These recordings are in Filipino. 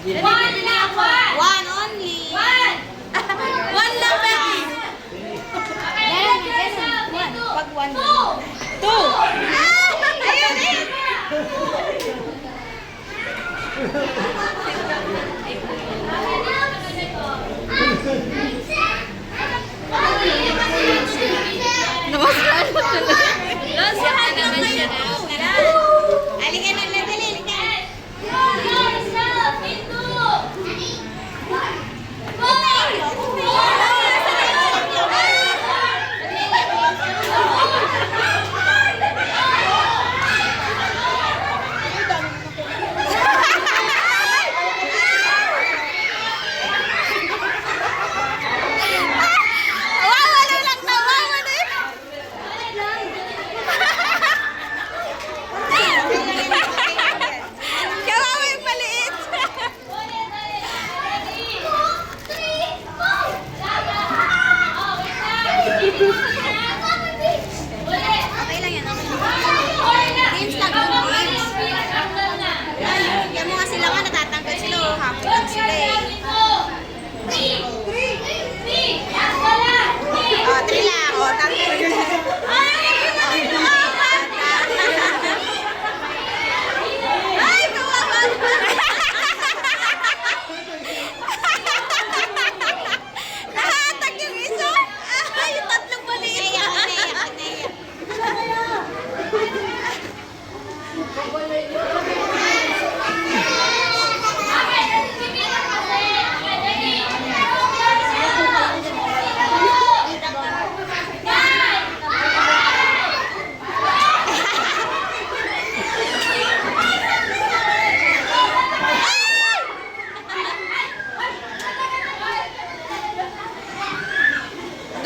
One lang, one. One only. One. One lang, baby. Ganun, ganun. One. Pag one. Two. Two. Ayun eh. Namaskar mo tuloy. Namaskar naman siya. Halika na, dali, halika. Okay lang yan, okay lang. Games lang yung games. Yan mo nga sila nga, natatanggal sila. Happy lang sila eh. Oh, 3 lang. Oh, tanggal. Ay, kawawa. Nahatag yung isa. Ay, tatlong maliit. Naiyak.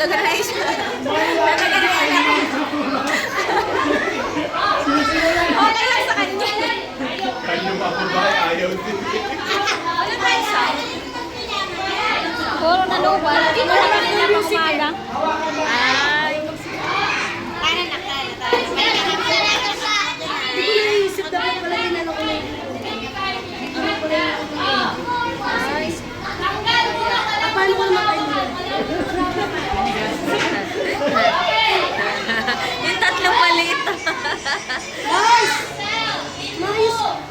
Nag-rise. Okay lang sa kanya. Kanya pa ako ba? Ayaw din. Ano tayo sa? Puro na lupa. Dito na kami niya pang umaga. Ay. Kanan na, kanan tayo. Hindi ko naisip dapat pala yung ano ko na yun. Ano ko na yun. Paano ko naman kayo nila? Yung tatlong maliit. Guys! Maayos!